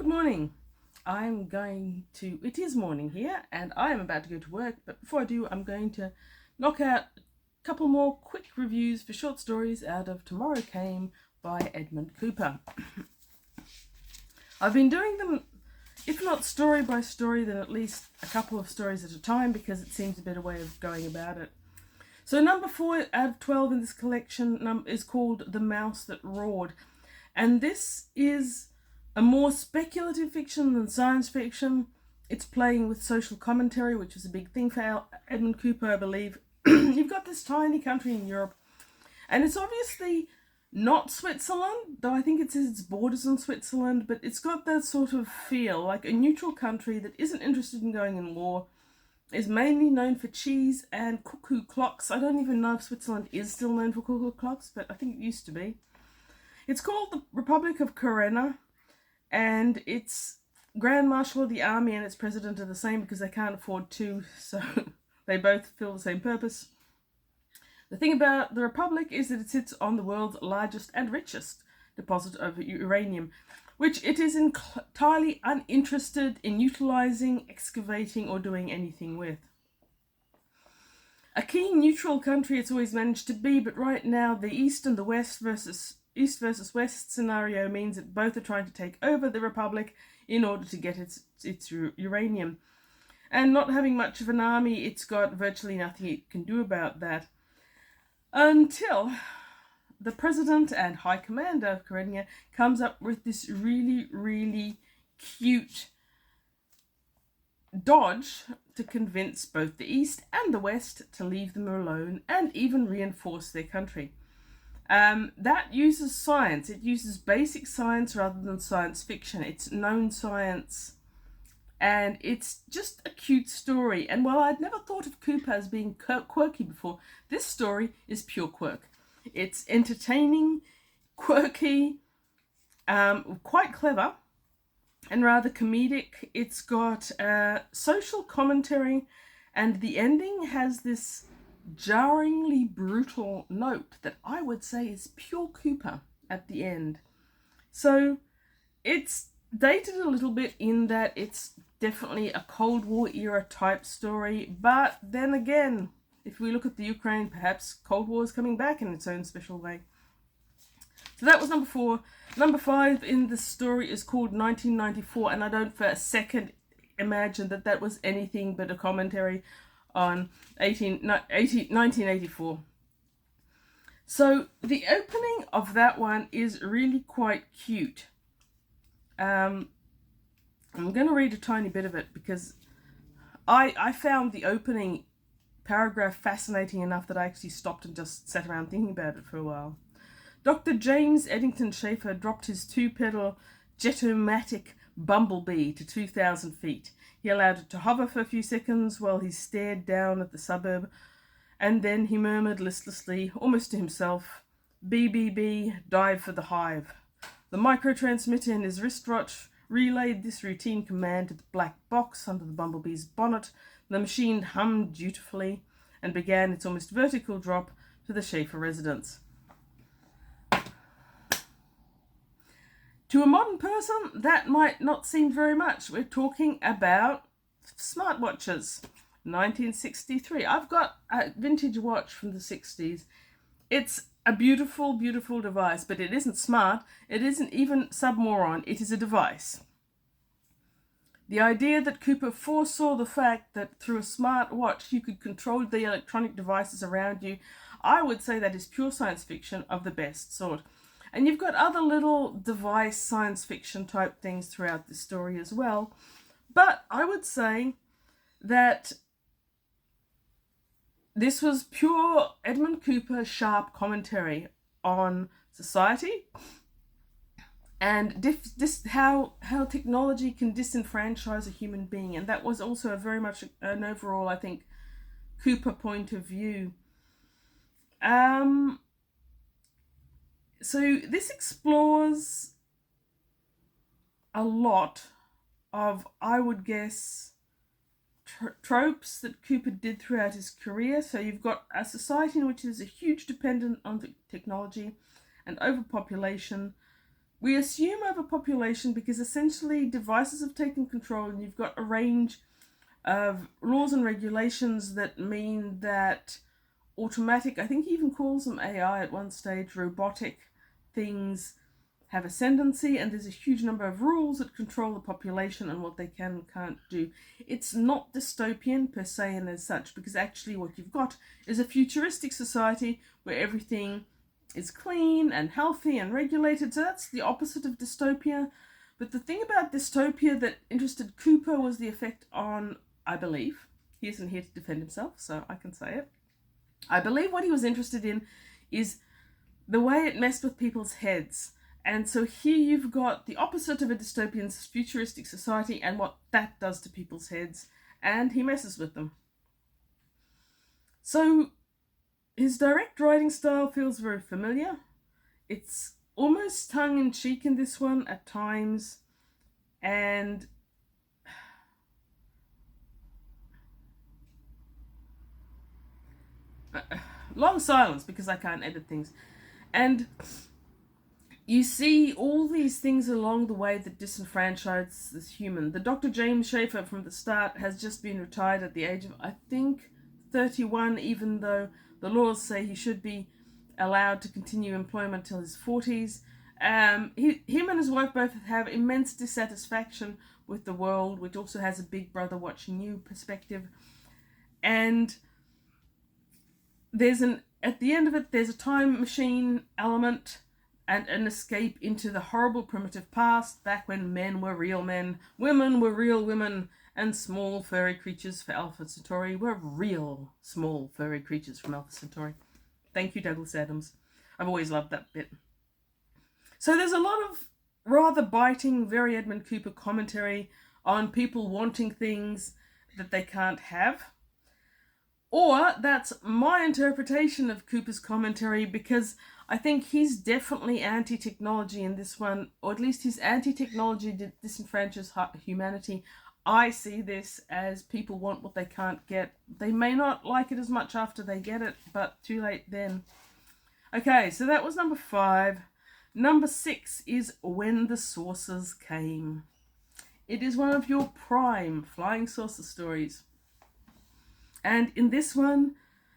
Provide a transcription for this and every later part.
Good morning. It is morning here and I am about to go to work, but before I do, I'm going to knock out a couple more quick reviews for short stories out of Tomorrow Came by Edmund Cooper. I've been doing them, if not story by story, then at least a couple of stories at a time because it seems a better way of going about it. So number 4 out of 12 in this collection is called The Mouse That Roared. And this is a more speculative fiction than science fiction. It's playing with social commentary, which is a big thing for Edmund Cooper, I believe. You've got this tiny country in Europe, and it's obviously not Switzerland, though I think it says its borders on Switzerland, but it's got that sort of feel, like a neutral country that isn't interested in going in war, is mainly known for cheese and cuckoo clocks. I don't even know if Switzerland is still known for cuckoo clocks, but I think it used to be. It's called the Republic of Karenna, and its Grand Marshal of the Army and its President are the same because they can't afford two, so they both fill the same purpose. The thing about the Republic is that it sits on the world's largest and richest deposit of uranium, which it is entirely uninterested in utilising, excavating, or doing anything with. A key neutral country it's always managed to be, but right now the East and the West versus West scenario means that both are trying to take over the Republic in order to get its uranium. And not having much of an army, it's got virtually nothing it can do about that. Until the President and High Commander of Karenna comes up with this really, really cute dodge to convince both the East and the West to leave them alone and even reinforce their country. That uses science. It uses basic science rather than science fiction. It's known science, and it's just a cute story. And while I'd never thought of Cooper as being quirky before, this story is pure quirk. It's entertaining, quirky, quite clever, and rather comedic. It's got social commentary, and the ending has this jarringly brutal note that I would say is pure Cooper at the end. So it's dated a little bit in that it's definitely a Cold War era type story, but then again, if we look at the Ukraine, perhaps Cold War is coming back in its own special way. So that was number 4. Number 5 in the story is called 1994, and I don't for a second imagine that that was anything but a commentary on 1984. So the opening of that one is really quite cute. I'm going to read a tiny bit of it because I found the opening paragraph fascinating enough that I actually stopped and just sat around thinking about it for a while. Dr. James Eddington Schaefer dropped his 2-pedal Jetomatic Bumblebee to 2,000 feet. He allowed it to hover for a few seconds while he stared down at the suburb, and then he murmured listlessly, almost to himself, "BBB, dive for the hive." The microtransmitter in his wristwatch relayed this routine command to the black box under the Bumblebee's bonnet. The machine hummed dutifully and began its almost vertical drop to the Schaefer residence. To a modern person, that might not seem very much. We're talking about smartwatches. 1963. I've got a vintage watch from the 60s. It's a beautiful, beautiful device, but it isn't smart. It isn't even submoron. It is a device. The idea that Cooper foresaw the fact that through a smart watch you could control the electronic devices around you, I would say that is pure science fiction of the best sort. And you've got other little device science fiction type things throughout the story as well. But I would say that this was pure Edmund Cooper sharp commentary on society and how technology can disenfranchise a human being. And that was also very much an overall, I think, Cooper point of view. So this explores a lot of, I would guess, tropes that Cooper did throughout his career. So you've got a society in which there's a huge dependence on technology and overpopulation, We assume overpopulation because essentially devices have taken control, and you've got a range of laws and regulations that mean that automatic, I think he even calls them AI at one stage, robotic things have ascendancy, and there's a huge number of rules that control the population and what they can and can't do. It's not dystopian per se and as such, because actually what you've got is a futuristic society where everything is clean and healthy and regulated. So that's the opposite of dystopia. But the thing about dystopia that interested Cooper was the effect on, I believe, he isn't here to defend himself, so I can say it, I believe what he was interested in is the way it messed with people's heads. And so here you've got the opposite of a dystopian futuristic society and what that does to people's heads, and he messes with them. So his direct writing style feels very familiar. It's almost tongue-in-cheek in this one at times, and long silence because I can't edit things. And you see all these things along the way that disenfranchise this human. The Dr. James Schaefer from the start has just been retired at the age of, I think, 31, even though the laws say he should be allowed to continue employment till his 40s. Him and his wife both have immense dissatisfaction with the world, which also has a big brother watching you perspective. And at the end of it, there's a time machine element and an escape into the horrible primitive past, back when men were real men, women were real women, and small furry creatures for Alpha Centauri were real small furry creatures from Alpha Centauri. Thank you, Douglas Adams. I've always loved that bit. So there's a lot of rather biting, very Edmund Cooper commentary on people wanting things that they can't have. Or that's my interpretation of Cooper's commentary, because I think he's definitely anti-technology in this one, or at least he's anti-technology to disenfranchise humanity. I see this as people want what they can't get. They may not like it as much after they get it, but too late then. Okay, so that was number 5. Number 6 is When the Saucers Came. It is one of your prime flying saucer stories. And in this one,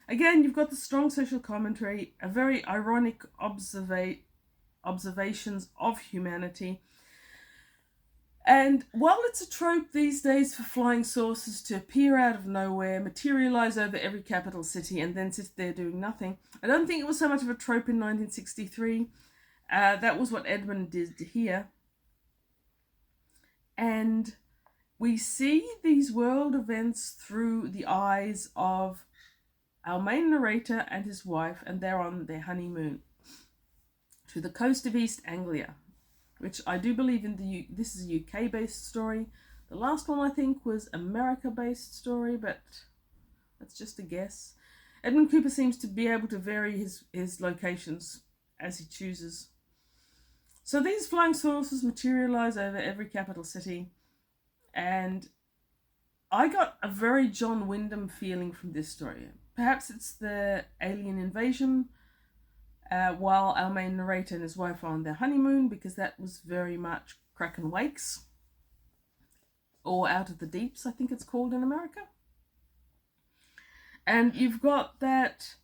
again, you've got the strong social commentary, a very ironic observations of humanity. And while it's a trope these days for flying saucers to appear out of nowhere, materialise over every capital city, and then sit there doing nothing, I don't think it was so much of a trope in 1963. That was what Edmund did here. And we see these world events through the eyes of our main narrator and his wife, and they're on their honeymoon to the coast of East Anglia, which I do believe this is a UK-based story. The last one, I think, was America-based story, but that's just a guess. Edmund Cooper seems to be able to vary his locations as he chooses. So these flying saucers materialise over every capital city, and I got a very John Wyndham feeling from this story. Perhaps it's the alien invasion, while our main narrator and his wife are on their honeymoon, because that was very much Kraken Wakes, or Out of the Deeps, I think it's called in America. And you've got that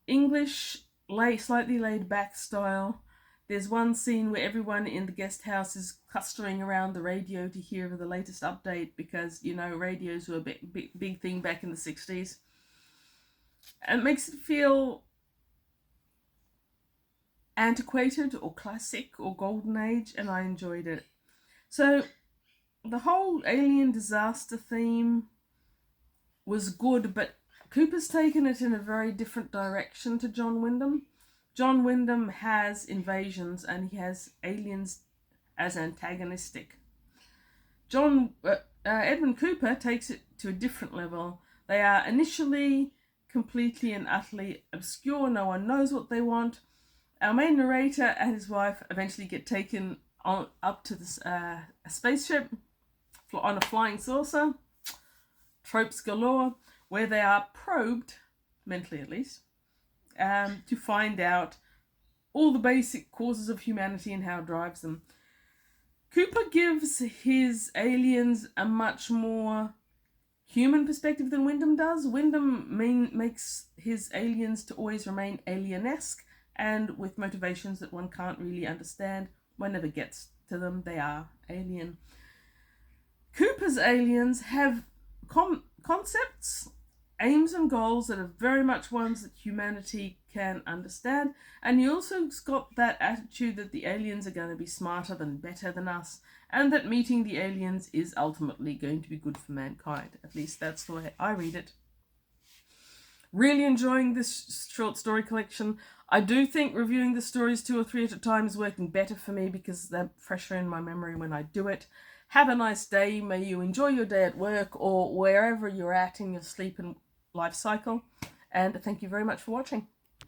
English, slightly laid back style. There's one scene where everyone in the guest house is clustering around the radio to hear the latest update, because, you know, radios were a big thing back in the 60s. And it makes it feel antiquated or classic or golden age, and I enjoyed it. So the whole alien disaster theme was good, but Cooper's taken it in a very different direction to John Wyndham. John Wyndham has invasions and he has aliens as antagonistic. Edmund Cooper takes it to a different level. They are initially completely and utterly obscure. No one knows what they want. Our main narrator and his wife eventually get taken up to a spaceship on a flying saucer. Tropes galore, where they are probed, mentally at least, to find out all the basic causes of humanity and how it drives them. Cooper gives his aliens a much more human perspective than Wyndham does. Wyndham makes his aliens to always remain alien-esque and with motivations that one can't really understand. One never gets to them. They are alien. Cooper's aliens have concepts, aims and goals that are very much ones that humanity can understand, and he also got that attitude that the aliens are going to be smarter than better than us, and that meeting the aliens is ultimately going to be good for mankind. At least that's the way I read it. Really enjoying this short story collection. I do think reviewing the stories 2 or 3 at a time is working better for me because they're fresher in my memory when I do it. Have a nice day. May you enjoy your day at work or wherever you're at in your sleep and life cycle. And thank you very much for watching.